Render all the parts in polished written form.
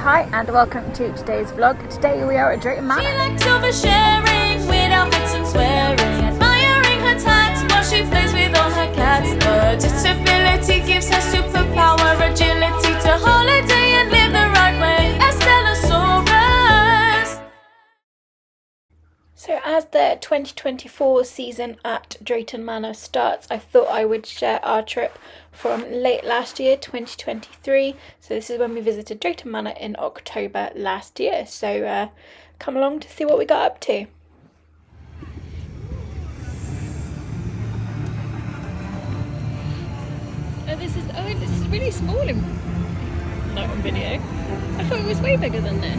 Hi and welcome to today's vlog. Today we are at Drayton Manor. She likes oversharing with outfits and swearing, admiring her tats while she plays with all her cats. Her disability gives her superpower, agility to holiday and live the right way. Estelosaurus. So as the 2024 season at Drayton Manor starts, I thought I would share our trip from late last year, 2023. So this is when we visited Drayton Manor in October last year. So come along to see what we got up to. This is really small not on video. I thought it was way bigger than this.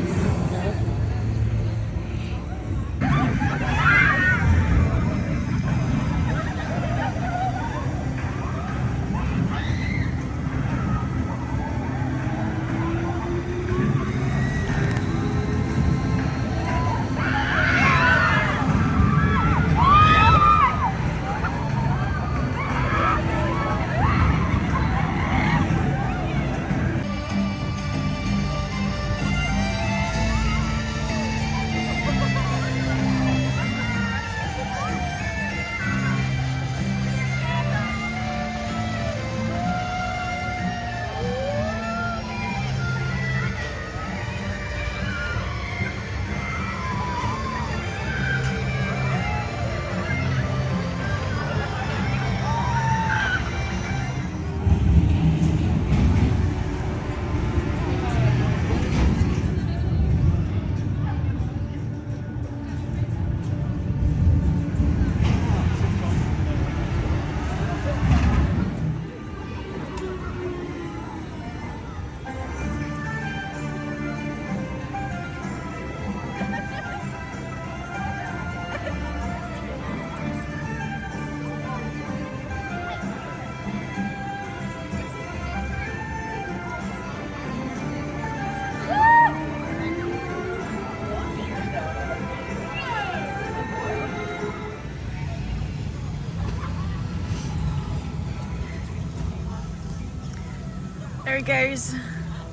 There he goes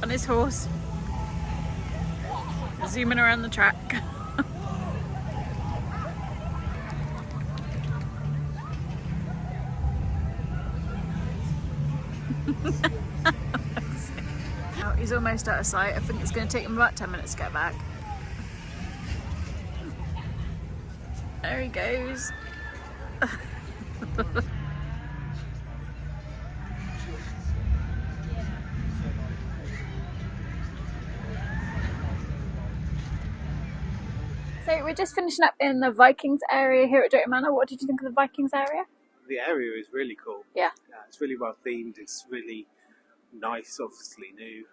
on his horse, zooming around the track. Now he's almost out of sight. I think it's going to take him about 10 minutes to get back. There he goes. So we're just finishing up in the Vikings area here at Drayton Manor. What did you think of the Vikings area? The area is really cool. Yeah. It's really well themed. It's really nice, obviously new.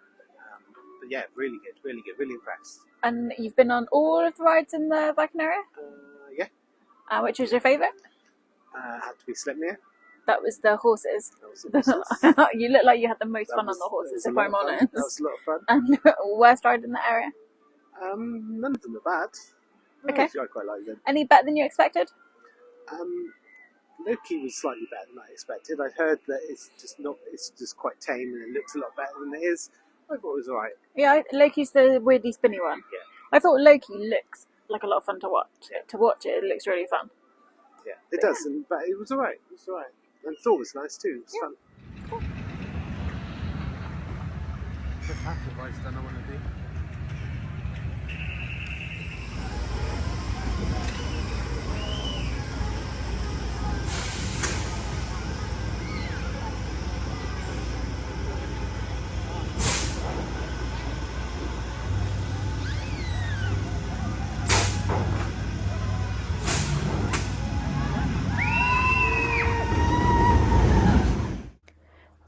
But yeah, really good, really impressed. And you've been on all of the rides in the Viking area? Yeah. Which was your favourite? Had to be Sleipnir. That was the horses. That was the horses. You look like you had the most fun on the horses, if I'm honest. That was a lot of fun. And worst ride in the area? None of them are bad. Okay. I quite like them. Any better than you expected? Loki was slightly better than I expected. I heard that it's just quite tame and it looks a lot better than it is. I thought it was alright. Yeah, Loki's the weirdly spinny one. Yeah. I thought Loki looks like a lot of fun to watch. Yeah. To watch it, it looks really fun. Yeah, it does, but it was alright. And Thor was nice too. It was fun. Cool. Just half the price than I want to do.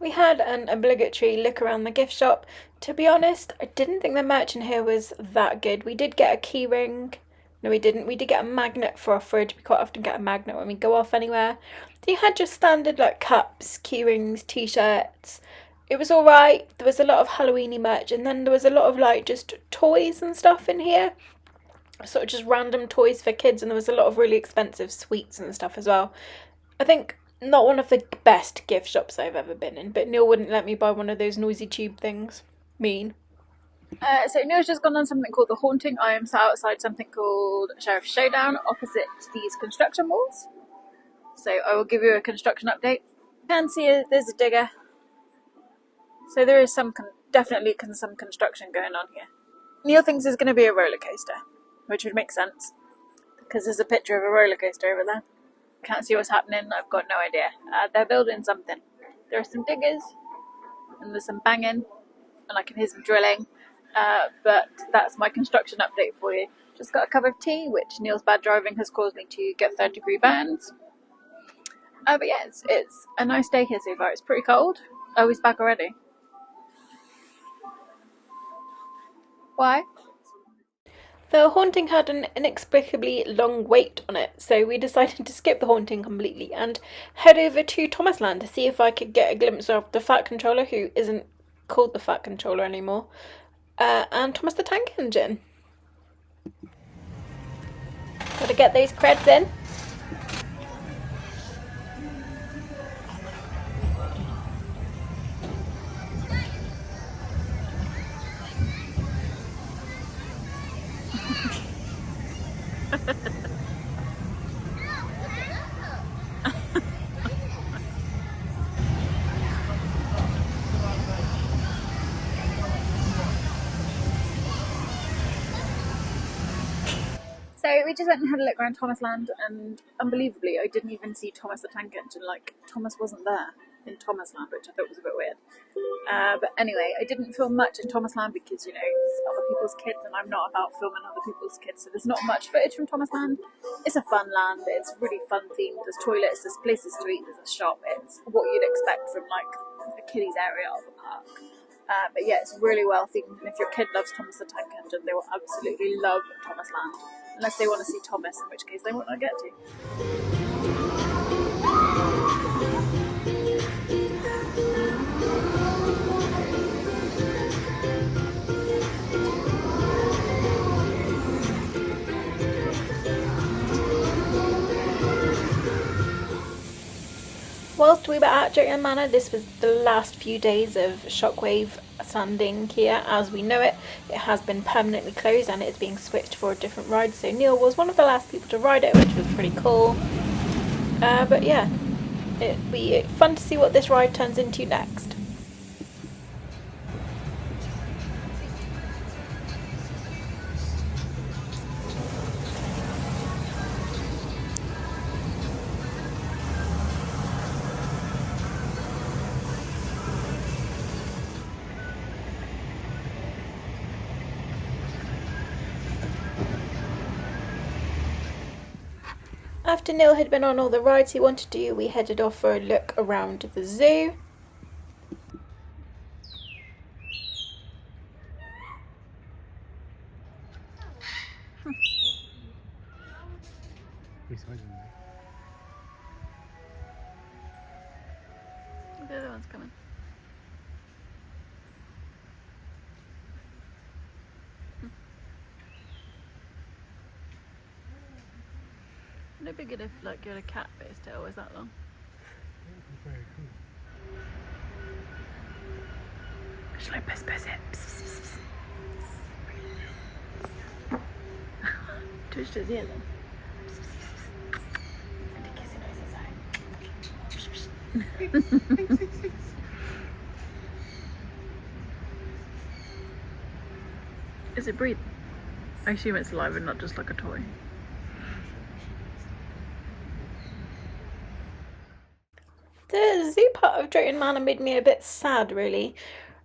We had an obligatory look around the gift shop. To be honest, I didn't think the merch in here was that good. We did get a key ring. No, we didn't. We did get a magnet for our fridge. We quite often get a magnet when we go off anywhere. They had just standard like cups, key rings, t-shirts. It was alright. There was a lot of Halloween-y merch, and then there was a lot of like just toys and stuff in here. Sort of just random toys for kids, and there was a lot of really expensive sweets and stuff as well. I think not one of the best gift shops I've ever been in, but Neil wouldn't let me buy one of those noisy tube things. Mean. So Neil's just gone on something called The Haunting. I am sat outside something called Sheriff's Showdown opposite these construction walls. So I will give you a construction update. You can see there's a digger. So there is definitely some construction going on here. Neil thinks there's going to be a roller coaster, which would make sense because there's a picture of a roller coaster over there. Can't see what's happening. I've got no idea. They're building something. There are some diggers and there's some banging and I can hear some drilling. But that's my construction update for you. Just got a cup of tea, which Neil's bad driving has caused me to get 3rd-degree burns. But yeah, it's a nice day here so far. It's pretty cold. Oh, he's back already. Why? The haunting had an inexplicably long wait on it, so we decided to skip the haunting completely and head over to Thomasland to see if I could get a glimpse of the Fat Controller, who isn't called the Fat Controller anymore, and Thomas the Tank Engine. Gotta get those creds in. So we just went and had a look around Thomasland, and unbelievably, I didn't even see Thomas the Tank Engine. Like, Thomas wasn't there in Thomasland, which I thought was a bit weird. But anyway, I didn't film much in Thomasland because, you know, it's other people's kids, and I'm not about filming other people's kids, so there's not much footage from Thomasland. It's a fun land. It's really fun themed. There's toilets, there's places to eat, there's a shop. It's what you'd expect from, like, the kiddies area of the park. But yeah, it's really well themed, and if your kid loves Thomas the Tank Engine, they will absolutely love Thomasland. Unless they want to see Thomas, in which case they won't get to. Whilst we were at Drayton Manor, this was the last few days of Shockwave sanding here as we know it. It has been permanently closed and it's being switched for a different ride, so Neil was one of the last people to ride it, which was pretty cool. But yeah, it'll be fun to see what this ride turns into next. After Neil had been on all the rides he wanted to do, we headed off for a look around the zoo. The other one's coming. It'd be good if, like, you had a cat, but its tail was that long. Very cool. Shall I buzz it? Twitched his ear then. And a kissy nose inside. Is it breathing? I assume it's alive and not just like a toy. The zoo part of Drayton Manor made me a bit sad, really.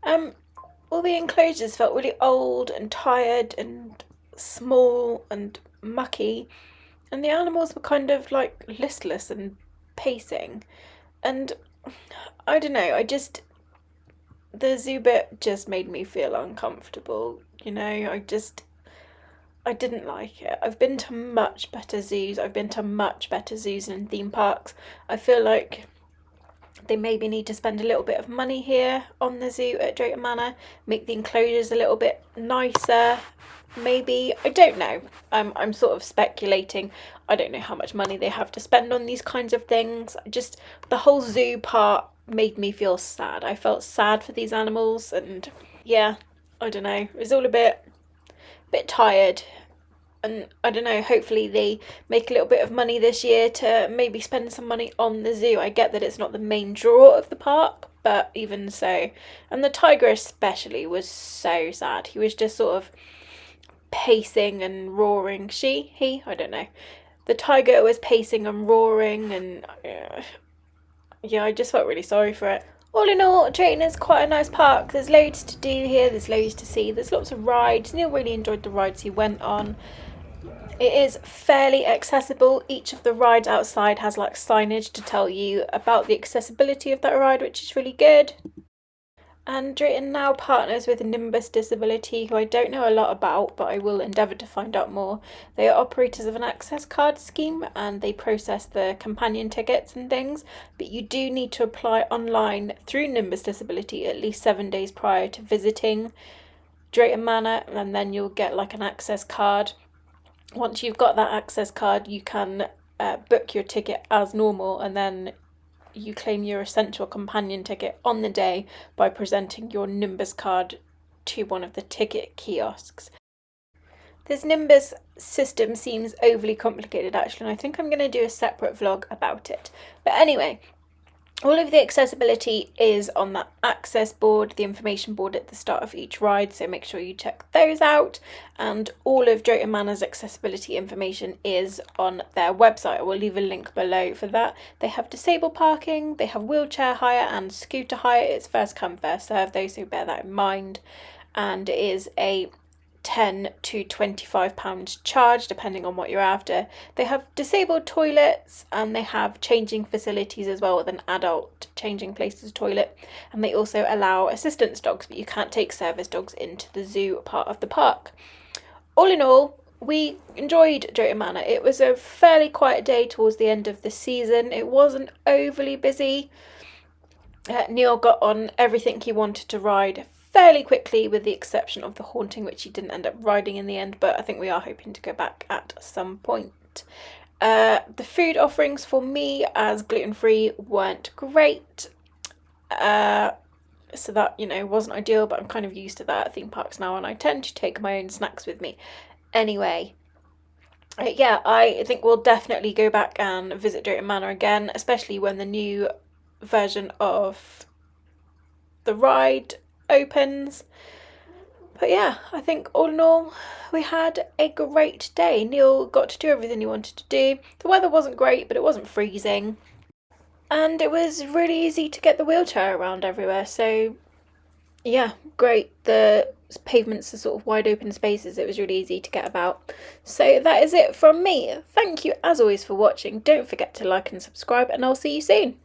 All the enclosures felt really old and tired and small and mucky, and the animals were kind of like listless and pacing. And I don't know, the zoo bit just made me feel uncomfortable, you know. I didn't like it. I've been to much better zoos. I've been to much better zoos and theme parks. I feel like they maybe need to spend a little bit of money here on the zoo at Drayton Manor, make the enclosures a little bit nicer, maybe. I don't know. I'm sort of speculating. I don't know how much money they have to spend on these kinds of things. Just the whole zoo part made me feel sad. I felt sad for these animals, and yeah, I don't know, it was all a bit tired. And I don't know, hopefully they make a little bit of money this year to maybe spend some money on the zoo. I get that it's not the main draw of the park, but even so. And the tiger especially was so sad. He was just sort of pacing and roaring. He, I don't know. The tiger was pacing and roaring, and yeah, I just felt really sorry for it. All in all, Drayton is quite a nice park. There's loads to do here, there's loads to see, there's lots of rides. Neil really enjoyed the rides he went on. It is fairly accessible. Each of the rides outside has like signage to tell you about the accessibility of that ride, which is really good. And Drayton now partners with Nimbus Disability, who I don't know a lot about, but I will endeavour to find out more. They are operators of an access card scheme and they process the companion tickets and things, but you do need to apply online through Nimbus Disability at least 7 days prior to visiting Drayton Manor, and then you'll get like an access card. Once you've got that access card, you can book your ticket as normal, and then you claim your essential companion ticket on the day by presenting your Nimbus card to one of the ticket kiosks. This Nimbus system seems overly complicated actually, and I think I'm going to do a separate vlog about it. But anyway, all of the accessibility is on that access board, the information board at the start of each ride, so make sure you check those out. And all of Drayton Manor's accessibility information is on their website. I will leave a link below for that. They have disabled parking, they have wheelchair hire and scooter hire. It's first come, first serve though, so bear that in mind. And it is a £10 to £25 charge depending on what you're after. They have disabled toilets and they have changing facilities as well, with an adult changing places toilet, and they also allow assistance dogs, but you can't take service dogs into the zoo part of the park. All in all, we enjoyed Drayton Manor. It was a fairly quiet day towards the end of the season. It wasn't overly busy. Neil got on everything he wanted to ride fairly quickly, with the exception of the haunting, which he didn't end up riding in the end, but I think we are hoping to go back at some point. The food offerings for me as gluten-free weren't great, so that, you know, wasn't ideal, but I'm kind of used to that at theme parks now, and I tend to take my own snacks with me. Anyway, yeah, I think we'll definitely go back and visit Drayton Manor again, especially when the new version of the ride opens. But yeah, I think all in all we had a great day. Neil got to do everything he wanted to do. The weather wasn't great, but it wasn't freezing, and it was really easy to get the wheelchair around everywhere, so yeah, great. The pavements are sort of wide open spaces, it was really easy to get about. So that is it from me. Thank you as always for watching. Don't forget to like and subscribe, and I'll see you soon.